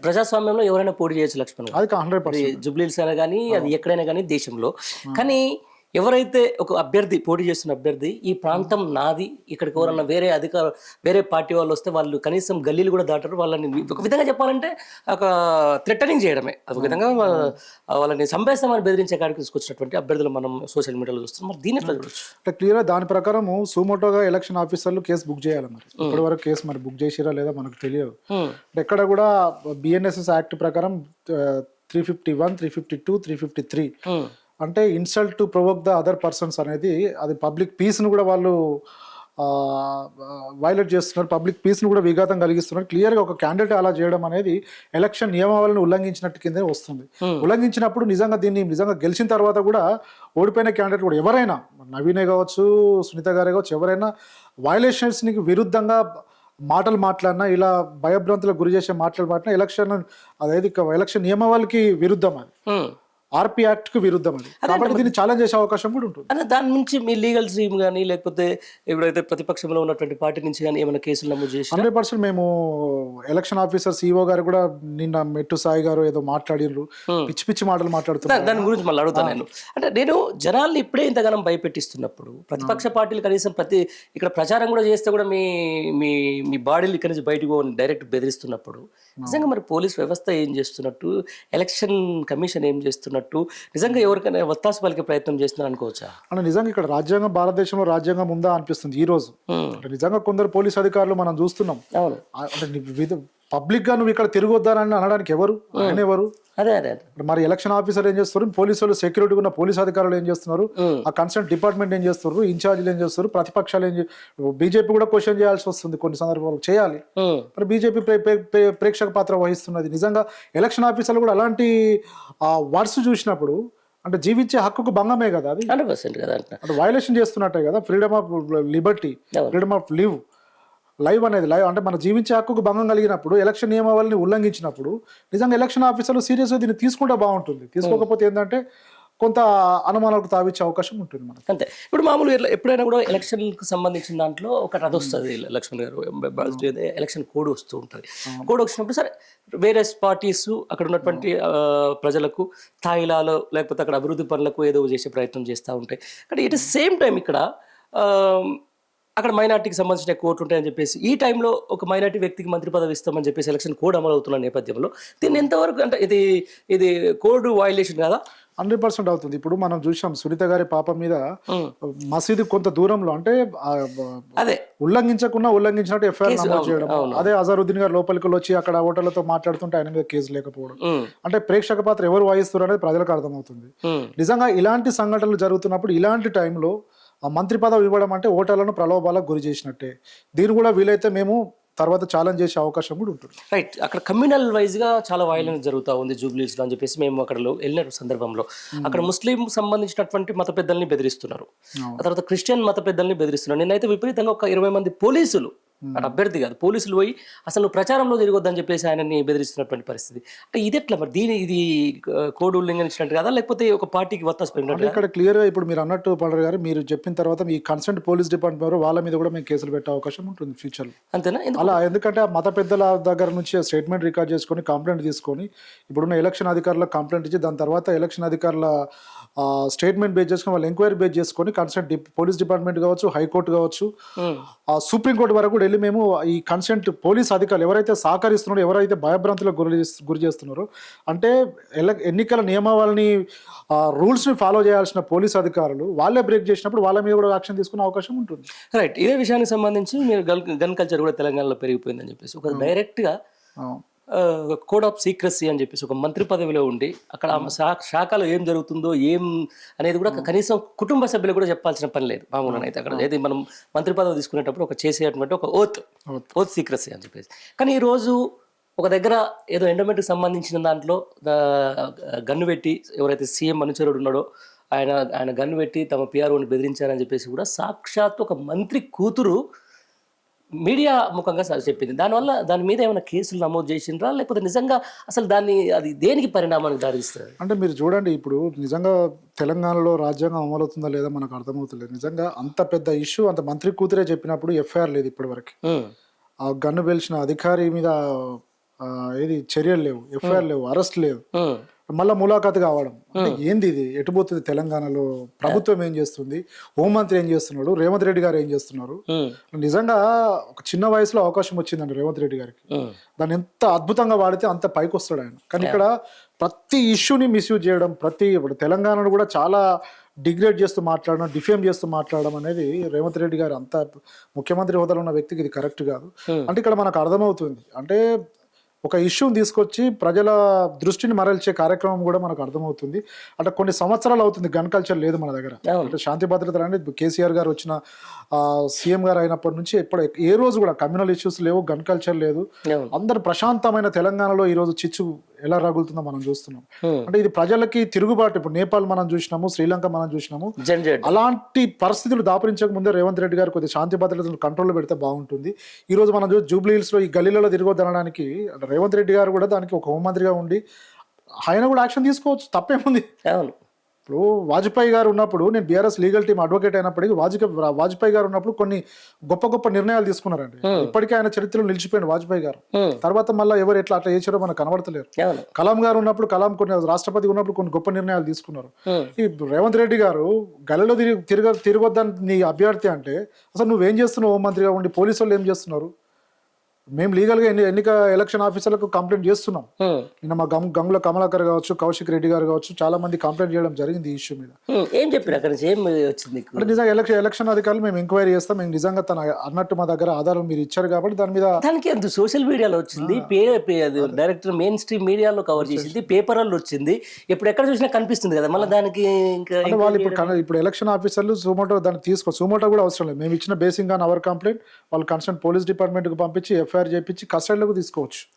ప్రజాస్వామ్యంలో ఎవరైనా పోటీ చేయొచ్చు లక్ష్మణ్ గారు. అది 100%. జుబ్లీల్స్ అయినా కానీ అది ఎక్కడైనా కానీ దేశంలో. కానీ ఎవరైతే ఒక అభ్యర్థి పోటీ చేస్తున్న అభ్యర్థి ఈ ప్రాంతం నాది, ఇక్కడికి ఎవరన్నా వేరే పార్టీ వాళ్ళు వస్తే వాళ్ళు కనీసం గల్లీలు కూడా దాటరు. వాళ్ళని ఒక విధంగా చెప్పాలంటే ఒక థ్రెటనింగ్ చేయడమే, ఒక విధంగా వాళ్ళని సంపేస్తామని బెదిరించే కాడికి తీసుకొచ్చినటువంటి అభ్యర్థులు మనం సోషల్ మీడియాలో చూస్తున్నాం. మరి దీని ఎట్లా చూడొచ్చు? అంటే క్లియర్ దాని ప్రకారం సుమోటోగా ఎలక్షన్ ఆఫీసర్లు కేసు బుక్ చేయాలి. మరి ఇప్పటి వరకు కేసు మరి బుక్ చేసిరా లేదా మనకు తెలియదు. ఎక్కడ కూడా BNSS యాక్ట్ ప్రకారం 351, 352, 353 అంటే insult to provoke the other persons అనేది అది పబ్లిక్ పీస్ను కూడా వాళ్ళు వైలేట్ చేస్తున్నారు, పబ్లిక్ పీస్ను కూడా విఘాతం కలిగిస్తున్నారు. క్లియర్గా ఒక క్యాండిడేట్ అలా చేయడం అనేది ఎలక్షన్ నియమావళిని ఉల్లంఘించినట్టు కిందే వస్తుంది. ఉల్లంఘించినప్పుడు నిజంగా గెలిచిన తర్వాత కూడా ఓడిపోయిన క్యాండిడేట్ కూడా ఎవరైనా, నవీనే కావచ్చు, సునీత గారే కావచ్చు, ఎవరైనా వైలేషన్స్కి విరుద్ధంగా మాటలు మాట్లాడినా, ఇలా భయభ్రాంతులకు గురి చేసే మాటలు మాట్లాడినా ఎలక్షన్ నియమావళికి విరుద్ధం, అది RP యాక్ట్ కు విరుద్ధం. అది కాబట్టి దీన్ని ఛాలెంజ్ చేసే అవకాశం కూడా ఉంటుంది. అంటే దాని నుంచి మీ లీగల్ టీమ్ కానీ లేకపోతే ఎప్పుడైతే ప్రతిపక్షంలో ఉన్నటువంటి పార్టీ నుంచి కానీ ఏమైనా కేసులు నమోదు చేసి 100% మేము ఎలక్షన్ ఆఫీసర్ CEO గారు కూడా నిన్న మెట్టు సాయి గారు ఏదో మాట్లాడిర్రు, పిచ్చి మాటలు మాట్లాడుతున్నారు. దాని గురించి మళ్ళీ అడుగుతాను నేను. అంటే నేను జనాల్ని ఇప్పుడే ఇంతగానం భయపెట్టిస్తున్నప్పుడు ప్రతిపక్ష పార్టీలు కనీసం ఇక్కడ ప్రచారం కూడా చేస్తే కూడా మీ మీ మీ బాడీలు ఇక్కడి నుంచి బయటకు డైరెక్ట్ బెదిరిస్తున్నప్పుడు నిజంగా మరి పోలీస్ వ్యవస్థ ఏం చేస్తున్నట్టు, ఎలక్షన్ కమిషన్ ఏం చేస్తున్నట్టు, నిజంగా ఎవరికైనా ఒత్తాసు పలికే ప్రయత్నం చేస్తున్నారు అనుకోవచ్చా? అంటే నిజంగా ఇక్కడ రాజ్యాంగం, భారతదేశంలో రాజ్యాంగం ఉందా అనిపిస్తుంది ఈ రోజు. అంటే నిజంగా కొందరు పోలీస్ అధికారులు మనం చూస్తున్నాం. అంటే పబ్లిక్ గా నువ్వు ఇక్కడ తిరగొద్దానని అనడానికి ఎవరు, ఆయన ఎవరు? అదే మరి ఎలక్షన్ ఆఫీసర్ ఏం చేస్తారు, పోలీసులు సెక్యూరిటీ ఉన్న పోలీస్ అధికారులు ఏం చేస్తున్నారు, ఆ కన్సర్న్ డిపార్ట్మెంట్ ఏం చేస్తారు, ఇన్ఛార్జీలు ఏం చేస్తారు, ప్రతిపక్షాలు బీజేపీ కూడా క్వశ్చన్ చేయాల్సి వస్తుంది కొన్ని సందర్భాలు, చేయాలి. మరి బీజేపీ ప్రేక్షక పాత్ర వహిస్తున్నది. నిజంగా ఎలక్షన్ ఆఫీసర్లు కూడా అలాంటి వర్డ్స్ చూసినప్పుడు అంటే జీవించే హక్కుకు భంగమే కదా అది. 100% కదా. అంటే వైలేషన్ చేస్తున్నట్టే కదా freedom of Liberty, freedom of live అనేది అంటే మన జీవించే హక్కుకు భంగం కలిగినప్పుడు, ఎలక్షన్ నియమావళిని ఉల్లంఘించినప్పుడు నిజంగా ఎలక్షన్ ఆఫీసర్లు సీరియస్గా దీన్ని తీసుకుంటే బాగుంటుంది. తీసుకోకపోతే ఏంటంటే కొంత అనుమానాలకు తావిచ్చే అవకాశం ఉంటుంది మనకు. అంతే. ఇప్పుడు మామూలుగా ఎప్పుడైనా కూడా ఎలక్షన్కి సంబంధించిన దాంట్లో ఒకటి అది వస్తుంది లక్ష్మణ్ గారు, ఎలక్షన్ కోడ్ వస్తూ ఉంటుంది. కోడ్ వచ్చినప్పుడు సరే వేరే పార్టీస్ అక్కడ ఉన్నటువంటి ప్రజలకు స్థాయిలాలో లేకపోతే అక్కడ అభివృద్ధి పనులకు ఏదో చేసే ప్రయత్నం చేస్తూ ఉంటాయి. కానీ ఇట్ సేమ్ టైం ఇక్కడ అక్కడ మైనార్టీకి సంబంధించిన కోర్టు ఉంటాయని చెప్పేసి ఈ టైంలో ఒక మైనార్టీ వ్యక్తికి మంత్రి పదవి ఇస్తామని చెప్పేసి ఎలక్షన్ కోడ్ అమలు అవుతున్న నేపథ్యంలో దీన్ని ఎంతవరకు అంటే ఇది కోడ్ వైలేషన్ కదా? 100% అవుతుంది. ఇప్పుడు మనం చూసాం సునీత గారి పాప మీద మసీదు కొంత దూరంలో అంటే అదే ఉల్లంఘించినట్టు FIR నమోదు చేయడం. అదే అజరుద్దీన్ గారు లోపలికి వచ్చి అక్కడ ఓటర్లతో మాట్లాడుతుంటే ఆయన మీద కేసు లేకపోవడం. అంటే ప్రేక్షక పాత్ర ఎవరు వహిస్తారు అనేది ప్రజలకు అర్థమవుతుంది. నిజంగా ఇలాంటి సంఘటనలు జరుగుతున్నప్పుడు ఇలాంటి టైంలో ఆ మంత్రి పదవి ఇవ్వడం అంటే ఓటర్లను ప్రలోభాలకు గురి చేసినట్టే. దీన్ని కూడా వీలైతే మేము తర్వాత ఛాలెంజ్ చేసే అవకాశం కూడా ఉంటుంది. రైట్. అక్కడ కమ్యూనల్ వైజ్గా చాలా వైలెన్స్ జరుగుతూ ఉంది జూబ్లీస్లో అని చెప్పేసి మేము అక్కడ వెళ్ళిన సందర్భంలో అక్కడ ముస్లిం సంబంధించినటువంటి మత పెద్దల్ని బెదిరిస్తున్నారు, ఆ తర్వాత క్రిస్టియన్ మత పెద్దల్ని బెదిరిస్తున్నారు. నేనైతే విపరీతంగా ఒక 20 మంది పోలీసులు, అటు అభ్యర్థి కాదు పోలీసులు పోయి అసలు నువ్వు ప్రచారంలో తిరగొద్దని చెప్పేసి ఆయనని బెదిరిస్తున్నటువంటి పరిస్థితి. అంటే ఇది ఎట్లా మరి ఇది కోడ్ ఉల్లంఘించినట్టు కదా లేకపోతే ఒక పార్టీకి వత్తాసు పెట్టినట్టు? ఇక్కడ క్లియర్గా ఇప్పుడు మీరు అన్నట్టు పండ్ర గారు మీరు చెప్పిన తర్వాత మీ కన్సర్న్ పోలీస్ డిపార్ట్మెంట్ వాళ్ళ మీద కూడా మేము కేసులు పెట్టే అవకాశం ఉంటుంది ఫ్యూచర్లో. అంతేనా? అలా ఎందుకంటే ఆ మత పెద్దల దగ్గర నుంచి స్టేట్మెంట్ రికార్డ్ చేసుకొని కంప్లైంట్ తీసుకొని ఇప్పుడున్న ఎలక్షన్ అధికారులకు కంప్లైంట్ ఇచ్చి దాని తర్వాత ఎలక్షన్ అధికారుల స్టేట్మెంట్ బేస్ చేసుకొని వాళ్ళు ఎంక్వైరీ బేస్ చేసుకొని కన్సర్న్ పోలీస్ డిపార్ట్మెంట్ కావచ్చు, హైకోర్టు కావచ్చు, సుప్రీంకోర్టు వరకు కూడా వెళ్ళి మేము ఈ కన్సెంట్ పోలీస్ అధికారులు ఎవరైతే సహకరిస్తున్నారో, ఎవరైతే భయభ్రాంతులకు గురి చేస్తున్నారో, అంటే ఎన్నికల నియమావళిని రూల్స్ని ఫాలో చేయాల్సిన పోలీస్ అధికారులు వాళ్ళే బ్రేక్ చేసినప్పుడు వాళ్ళ మీద కూడా యాక్షన్ తీసుకునే అవకాశం ఉంటుంది. రైట్. ఇదే విషయానికి సంబంధించి మీరు గన్ కల్చర్ కూడా తెలంగాణలో పెరిగిపోయిందని చెప్పేసి ఒక డైరెక్ట్గా కోడ్ ఆఫ్ సీక్రసీ అని చెప్పేసి ఒక మంత్రి పదవిలో ఉండి అక్కడ శాఖలో ఏం జరుగుతుందో ఏం అనేది కూడా కనీసం కుటుంబ సభ్యులు కూడా చెప్పాల్సిన పని లేదు మామూలుగా అయితే. అక్కడ ఏది మనం మంత్రి పదవి తీసుకునేటప్పుడు ఒక చేసేటువంటి ఒక ఓత్ సీక్రసీ అని చెప్పేసి. కానీ ఈరోజు ఒక దగ్గర ఏదో ఎండోమెంట్కి సంబంధించిన దాంట్లో గన్ను పెట్టి ఎవరైతే సీఎం అనుచరుడు ఉన్నాడో ఆయన గన్ను పెట్టి తమ పిఆర్ఓని బెదిరించారని చెప్పేసి కూడా సాక్షాత్ ఒక మంత్రి కూతురు మీడియా ముఖంగా చెప్పింది. దాని మీద ఏమైనా కేసులు నమోదు చేసిండ్రా లేకపోతే నిజంగా అసలు అది దేనికి పరిణామానికి దారిస్తుంది? అంటే మీరు చూడండి, ఇప్పుడు నిజంగా తెలంగాణలో రాజ్యాంగం అమలవుతుందా లేదా మనకు అర్థమవుతలేదు. నిజంగా అంత పెద్ద ఇష్యూ అంత మంత్రి కూతురే చెప్పినప్పుడు FIR లేదు ఇప్పటి వరకు. ఆ గన్ను పేల్చిన అధికారి మీద ఏది చర్యలు లేవు, ఎఫ్ఐఆర్ లేవు, అరెస్ట్ లేదు, ఉమ్, మళ్ళీ ములాఖాతు కావడం అంటే ఏంది ఇది? ఎటుపోతుంది తెలంగాణలో? ప్రభుత్వం ఏం చేస్తుంది? హోంమంత్రి ఏం చేస్తున్నాడు? రేవంత్ రెడ్డి గారు ఏం చేస్తున్నారు? ఉమ్, నిజంగా ఒక చిన్న వయసులో అవకాశం వచ్చిందండి రేవంత్ రెడ్డి గారికి. ఉమ్, దాన్ని ఎంత అద్భుతంగా వాడితే అంత పైకి వస్తాడు ఆయన. కానీ ఇక్కడ ప్రతి ఇష్యూని మిస్యూజ్ చేయడం, ఇప్పుడు తెలంగాణను కూడా చాలా డిగ్రేడ్ చేస్తూ మాట్లాడడం, డిఫేమ్ చేస్తూ మాట్లాడడం అనేది రేవంత్ రెడ్డి గారు అంత ముఖ్యమంత్రి హోదాలో ఉన్న వ్యక్తికి ఇది కరెక్ట్ కాదు. అంటే ఇక్కడ మనకు అర్థమవుతుంది అంటే ఒక ఇష్యూని తీసుకొచ్చి ప్రజల దృష్టిని మరల్చే కార్యక్రమం కూడా మనకు అర్థమవుతుంది. అంటే కొన్ని సంవత్సరాలు అవుతుంది గన్ కల్చర్ లేదు మన దగ్గర. అంటే శాంతి భద్రతలు అనేది కేసీఆర్ గారు వచ్చిన సీఎం గారు అయినప్పటి నుంచి ఇప్పుడు ఏ రోజు కూడా కమ్యూనల్ ఇష్యూస్ లేవు, గన్ కల్చర్ లేదు. అందరు ప్రశాంతమైన తెలంగాణలో ఈ రోజు చిచ్చు ఎలా రగులుతుందో మనం చూస్తున్నాం. అంటే ఇది ప్రజలకి తిరుగుబాటు. ఇప్పుడు నేపాల్ మనం చూసినాము, శ్రీలంక మనం చూసినాము. అలాంటి పరిస్థితులు దాపరించక ముందే రేవంత్ రెడ్డి గారు కొద్దిగా శాంతి భద్రతలు కంట్రోల్లో పెడితే బాగుంటుంది. ఈ రోజు మనం చూసి జూబ్లీ హిల్స్ లో ఈ గల్లీలలో తిరగొద్దనడానికి రేవంత్ రెడ్డి గారు కూడా దానికి ఒక హోంమంత్రిగా ఉండి ఆయన కూడా యాక్షన్ తీసుకోవచ్చు, తప్పేముంది. ఇప్పుడు వాజ్పేయి గారు ఉన్నప్పుడు, నేను బీఆర్ఎస్ లీగల్ టీమ్ అడ్వకేట్ అయినప్పటికీ వాజ్పేయి గారు ఉన్నప్పుడు కొన్ని గొప్ప గొప్ప నిర్ణయాలు తీసుకున్నారండి. ఇప్పటికీ ఆయన చరిత్రలో నిలిచిపోయింది వాజ్పేయి గారు. తర్వాత మళ్ళీ ఎవరు ఎట్లా అట్లా చేసారో మనకు కనబడతలేరు. కలాం గారు ఉన్నప్పుడు, కలాం కొన్ని రాష్ట్రపతి ఉన్నప్పుడు కొన్ని గొప్ప నిర్ణయాలు తీసుకున్నారు. ఈ రేవంత్ రెడ్డి గారు గల్లీలో తిరగొద్దని నీ అభ్యర్థి అంటే అసలు నువ్వేం చేస్తున్నావు? హోంమంత్రిగా ఉండి పోలీసు వాళ్ళు ఏం చేస్తున్నారు? మేము లీగల్గా ఎన్నిక ఎలక్షన్ ఆఫీసర్లకు కంప్లైంట్ చేస్తున్నాం. నిన్న మా గంగుల కమలాకర్ కావచ్చు, కౌశిక్ రెడ్డి గారు కావచ్చు, చాలా మంది కంప్లైంట్ చేయడం జరిగింది ఈ ఇష్యూ మీద. ఏం చెప్పారు అక్కడ? ఏం వచ్చింది? అంటే నిజంగా ఎలక్షన్ అధికారులు మేము ఎంక్వైరీ చేస్తాం, మేము నిజంగా తన అన్నట్టు మా దగ్గర ఆధారాలు మీరు ఇచ్చారు కాబట్టి దాని మీద. దానికి ఎంత సోషల్ మీడియాలో వచ్చింది, డైరెక్ట్ మెయిన్ స్ట్రీమ్ మీడియాలో కవర్ చేసింది, పేపర్లో వచ్చింది, ఇప్పుడు ఎక్కడ చూసినా కనిపిస్తుంది కదా. మళ్ళీ దానికి ఇంకా వాళ్ళు ఇప్పుడు ఎలక్షన్ ఆఫీసర్లు సుమోటో దాన్ని సుమోటో కూడా అవసరం లేదు. మేము ఇచ్చిన బేసింగ్ ఆన్ అవర్ కంప్లైంట్ వాళ్ళు కన్సర్న్ పోలీస్ డిపార్ట్మెంట్కి పంపించి ఎఫ్ఐఆర్ చేయించి కస్టడీలోకి తీసుకోవచ్చు.